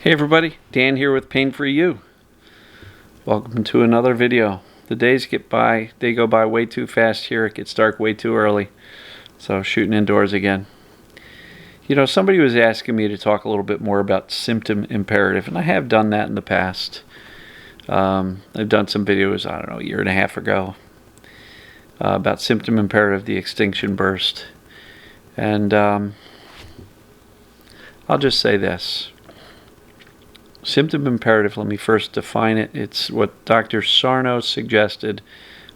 Hey everybody, Dan here with Pain For You. Welcome to another video. The days go by way too fast here. It gets dark way too early. So shooting indoors again. You know, somebody was asking me to talk a little bit more about symptom imperative, and I have done that in the past. I've done some videos, I don't know, a year and a half ago about symptom imperative, the extinction burst. And I'll just say this. Symptom imperative, let me first define it. It's what Dr. Sarno suggested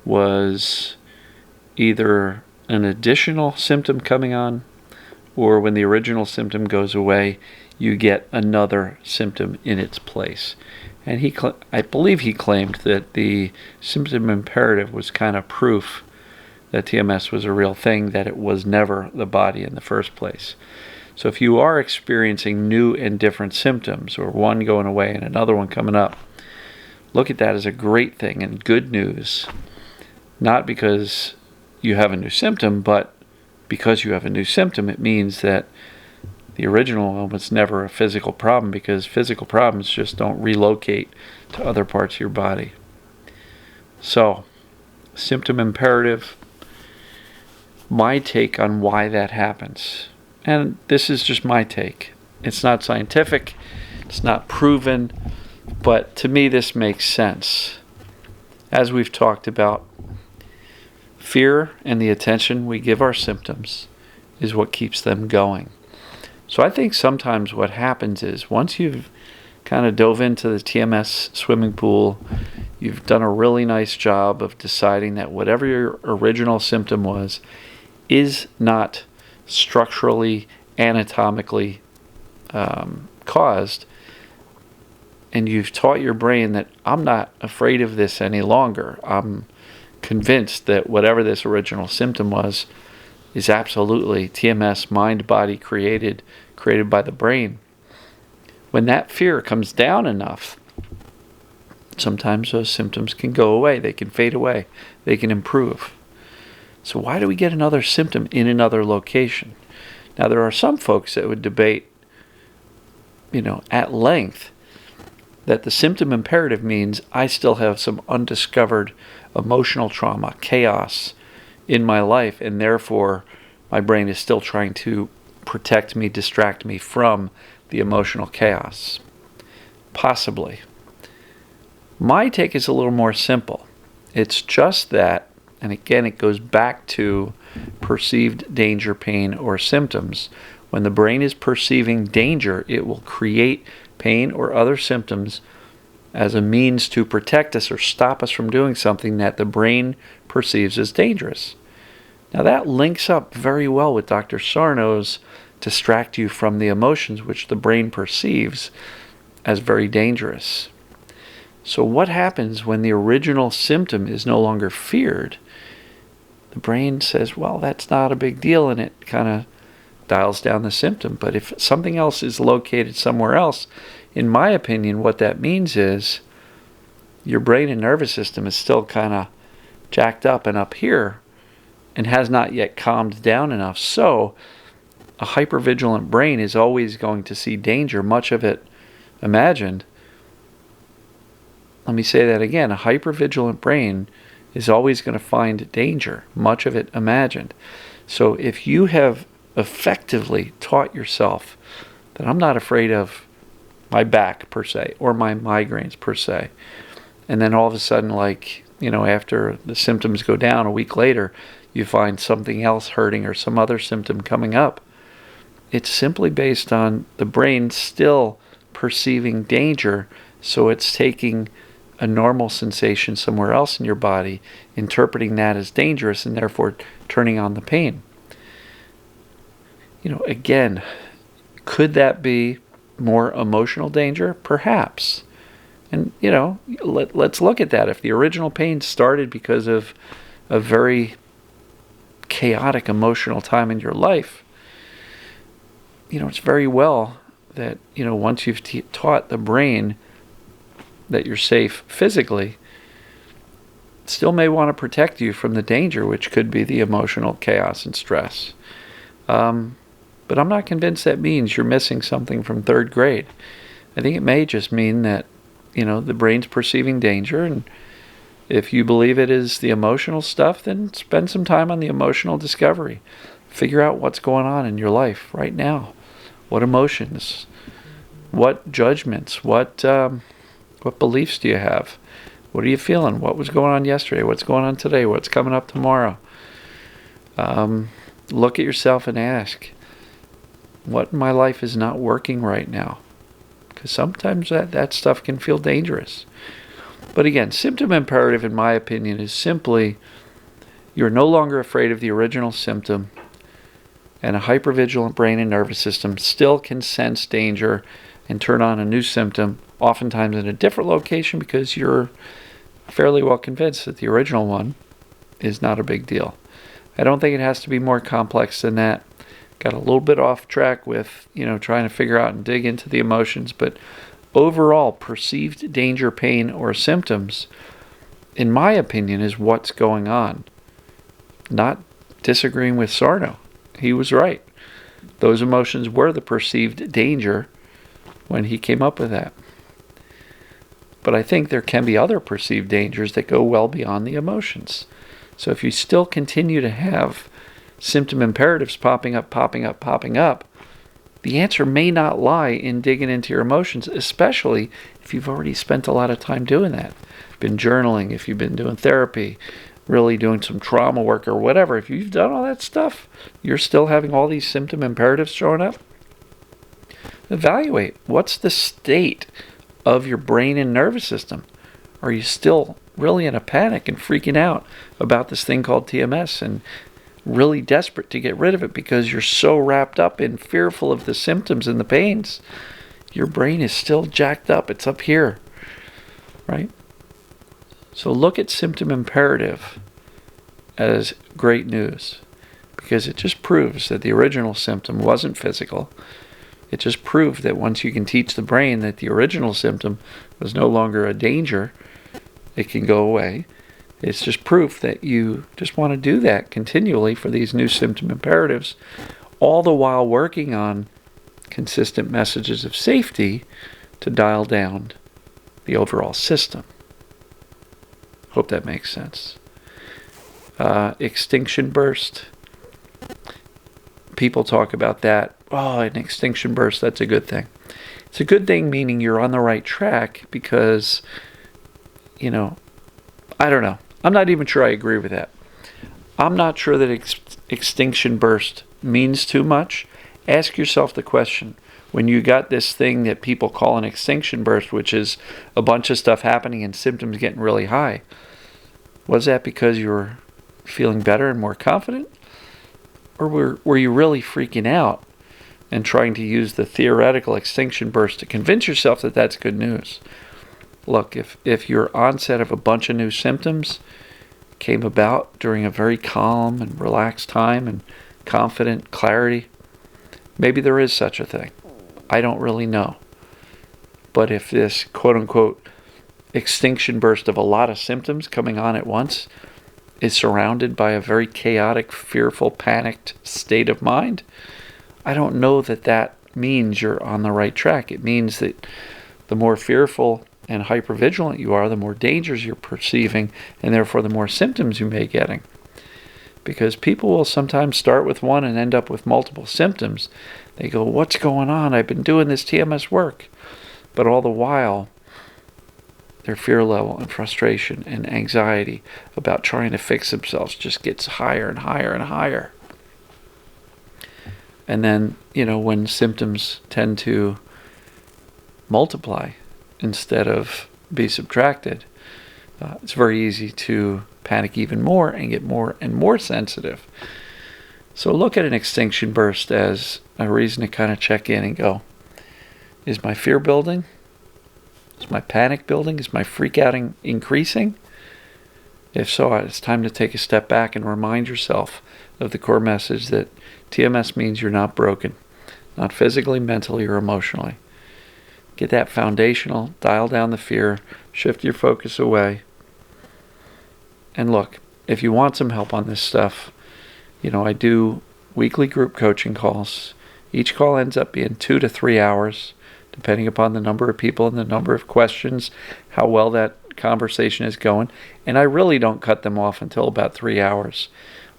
was either an additional symptom coming on, or when the original symptom goes away, you get another symptom in its place. And I believe he claimed that the symptom imperative was kind of proof that TMS was a real thing, that it was never the body in the first place. So if you are experiencing new and different symptoms, or one going away and another one coming up, look at that as a great thing and good news. Not because you have a new symptom, but because you have a new symptom, it means that the original one was never a physical problem, because physical problems just don't relocate to other parts of your body. So, symptom imperative, my take on why that happens. And this is just my take. It's not scientific, it's not proven, but to me this makes sense. As we've talked about, fear and the attention we give our symptoms is what keeps them going. So I think sometimes what happens is, once you've kind of dove into the TMS swimming pool, you've done a really nice job of deciding that whatever your original symptom was is not structurally, anatomically caused, and you've taught your brain that I'm not afraid of this any longer. I'm convinced that whatever this original symptom was is absolutely TMS, mind-body created by the brain. When that fear comes down enough, sometimes those symptoms can go away, they can fade away, they can improve. So why do we get another symptom in another location? Now, there are some folks that would debate, at length, that the symptom imperative means I still have some undiscovered emotional trauma, chaos in my life, and therefore my brain is still trying to protect me, distract me from the emotional chaos. Possibly. My take is a little more simple. It's just that, and again, it goes back to perceived danger, pain, or symptoms. When the brain is perceiving danger, it will create pain or other symptoms as a means to protect us or stop us from doing something that the brain perceives as dangerous. Now that links up very well with Dr. Sarno's distract you from the emotions which the brain perceives as very dangerous. So what happens when the original symptom is no longer feared? The brain says, well, that's not a big deal, and it kind of dials down the symptom. But if something else is located somewhere else, in my opinion, what that means is your brain and nervous system is still kind of jacked up and up here and has not yet calmed down enough. So a hypervigilant brain is always going to see danger, much of it imagined. Let me say that again. A hypervigilant brain is always going to find danger, much of it imagined. So if you have effectively taught yourself that I'm not afraid of my back per se, or my migraines per se, and then all of a sudden, after the symptoms go down a week later, you find something else hurting or some other symptom coming up, it's simply based on the brain still perceiving danger, so it's taking a normal sensation somewhere else in your body, interpreting that as dangerous, and therefore turning on the pain. Again, could that be more emotional danger? Perhaps. And, let's look at that. If the original pain started because of a very chaotic emotional time in your life, it's very well that, once you've taught the brain that you're safe physically, still may want to protect you from the danger, which could be the emotional chaos and stress. But I'm not convinced that means you're missing something from third grade. I think it may just mean that, the brain's perceiving danger, and if you believe it is the emotional stuff, then spend some time on the emotional discovery. Figure out what's going on in your life right now. What emotions? What judgments? What beliefs do you have? What are you feeling? What was going on yesterday? What's going on today? What's coming up tomorrow? Look at yourself and ask, what in my life is not working right now? Because sometimes that stuff can feel dangerous. But again, symptom imperative, in my opinion, is simply you're no longer afraid of the original symptom, and a hypervigilant brain and nervous system still can sense danger and turn on a new symptom, oftentimes in a different location, because you're fairly well convinced that the original one is not a big deal. I don't think it has to be more complex than that. Got a little bit off track with, trying to figure out and dig into the emotions, but overall, perceived danger, pain, or symptoms, in my opinion, is what's going on. Not disagreeing with Sarno. He was right. Those emotions were the perceived danger when he came up with that. But I think there can be other perceived dangers that go well beyond the emotions. So if you still continue to have symptom imperatives popping up, the answer may not lie in digging into your emotions, especially if you've already spent a lot of time doing that. Been journaling, if you've been doing therapy, really doing some trauma work or whatever. If you've done all that stuff, you're still having all these symptom imperatives showing up. Evaluate what's the state of your brain and nervous system. Are you still really in a panic and freaking out about this thing called TMS and really desperate to get rid of it because you're so wrapped up in fearful of the symptoms and the pains? Your brain is still jacked up. It's up here, right? So look at symptom imperative as great news, because it just proves that the original symptom wasn't physical. It just proved that once you can teach the brain that the original symptom was no longer a danger, it can go away. It's just proof that you just want to do that continually for these new symptom imperatives, all the while working on consistent messages of safety to dial down the overall system. Hope that makes sense. Extinction burst. People talk about that. Oh, an extinction burst, that's a good thing. It's a good thing, meaning you're on the right track because, I don't know. I'm not even sure I agree with that. I'm not sure that extinction burst means too much. Ask yourself the question, when you got this thing that people call an extinction burst, which is a bunch of stuff happening and symptoms getting really high, was that because you were feeling better and more confident? Or were you really freaking out and trying to use the theoretical extinction burst to convince yourself that that's good news? Look, if your onset of a bunch of new symptoms came about during a very calm and relaxed time and confident clarity, maybe there is such a thing. I don't really know. But if this quote-unquote extinction burst of a lot of symptoms coming on at once is surrounded by a very chaotic, fearful, panicked state of mind, I don't know that means you're on the right track. It means that the more fearful and hypervigilant you are, the more dangers you're perceiving, and therefore the more symptoms you may be getting. Because people will sometimes start with one and end up with multiple symptoms. They go, what's going on? I've been doing this TMS work. But all the while, their fear level and frustration and anxiety about trying to fix themselves just gets higher and higher and higher. And then, when symptoms tend to multiply instead of be subtracted, it's very easy to panic even more and get more and more sensitive. So look at an extinction burst as a reason to kind of check in and go, is my fear building? Is my panic building? Is my freak outing increasing? If so, it's time to take a step back and remind yourself of the core message that TMS means you're not broken, not physically, mentally, or emotionally. Get that foundational, dial down the fear, shift your focus away. And look, if you want some help on this stuff, I do weekly group coaching calls. Each call ends up being 2 to 3 hours, depending upon the number of people and the number of questions, how well that conversation is going. And I really don't cut them off until about 3 hours.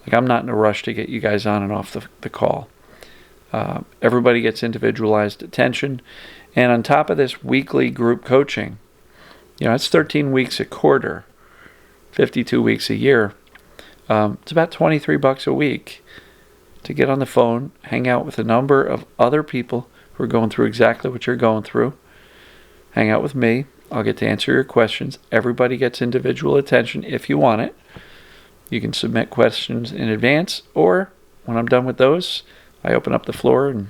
Like, I'm not in a rush to get you guys on and off the call. Everybody gets individualized attention. And on top of this weekly group coaching, it's 13 weeks a quarter, 52 weeks a year. It's about $23 a week to get on the phone, hang out with a number of other people who are going through exactly what you're going through. Hang out with me. I'll get to answer your questions. Everybody gets individual attention if you want it. You can submit questions in advance, or when I'm done with those, I open up the floor and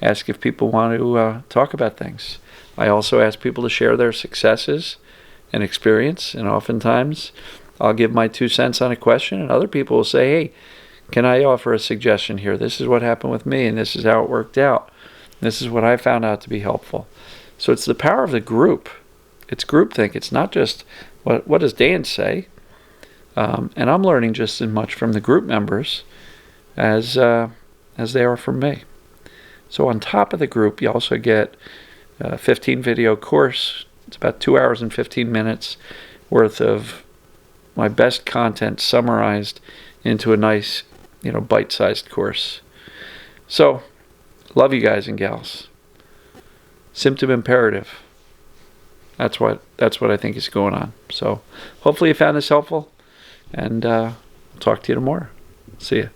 ask if people want to talk about things. I also ask people to share their successes and experience, and oftentimes I'll give my 2 cents on a question, and other people will say, hey, can I offer a suggestion here? This is what happened with me, and this is how it worked out. This is what I found out to be helpful. So it's the power of the group. It's groupthink. It's not just what does Dan say. And I'm learning just as much from the group members as they are from me. So on top of the group, you also get a 15 video course. It's about 2 hours and 15 minutes worth of my best content summarized into a nice, bite-sized course. So, love you guys and gals. Symptom Imperative. That's what I think is going on. So, hopefully you found this helpful, and I'll talk to you tomorrow. See ya.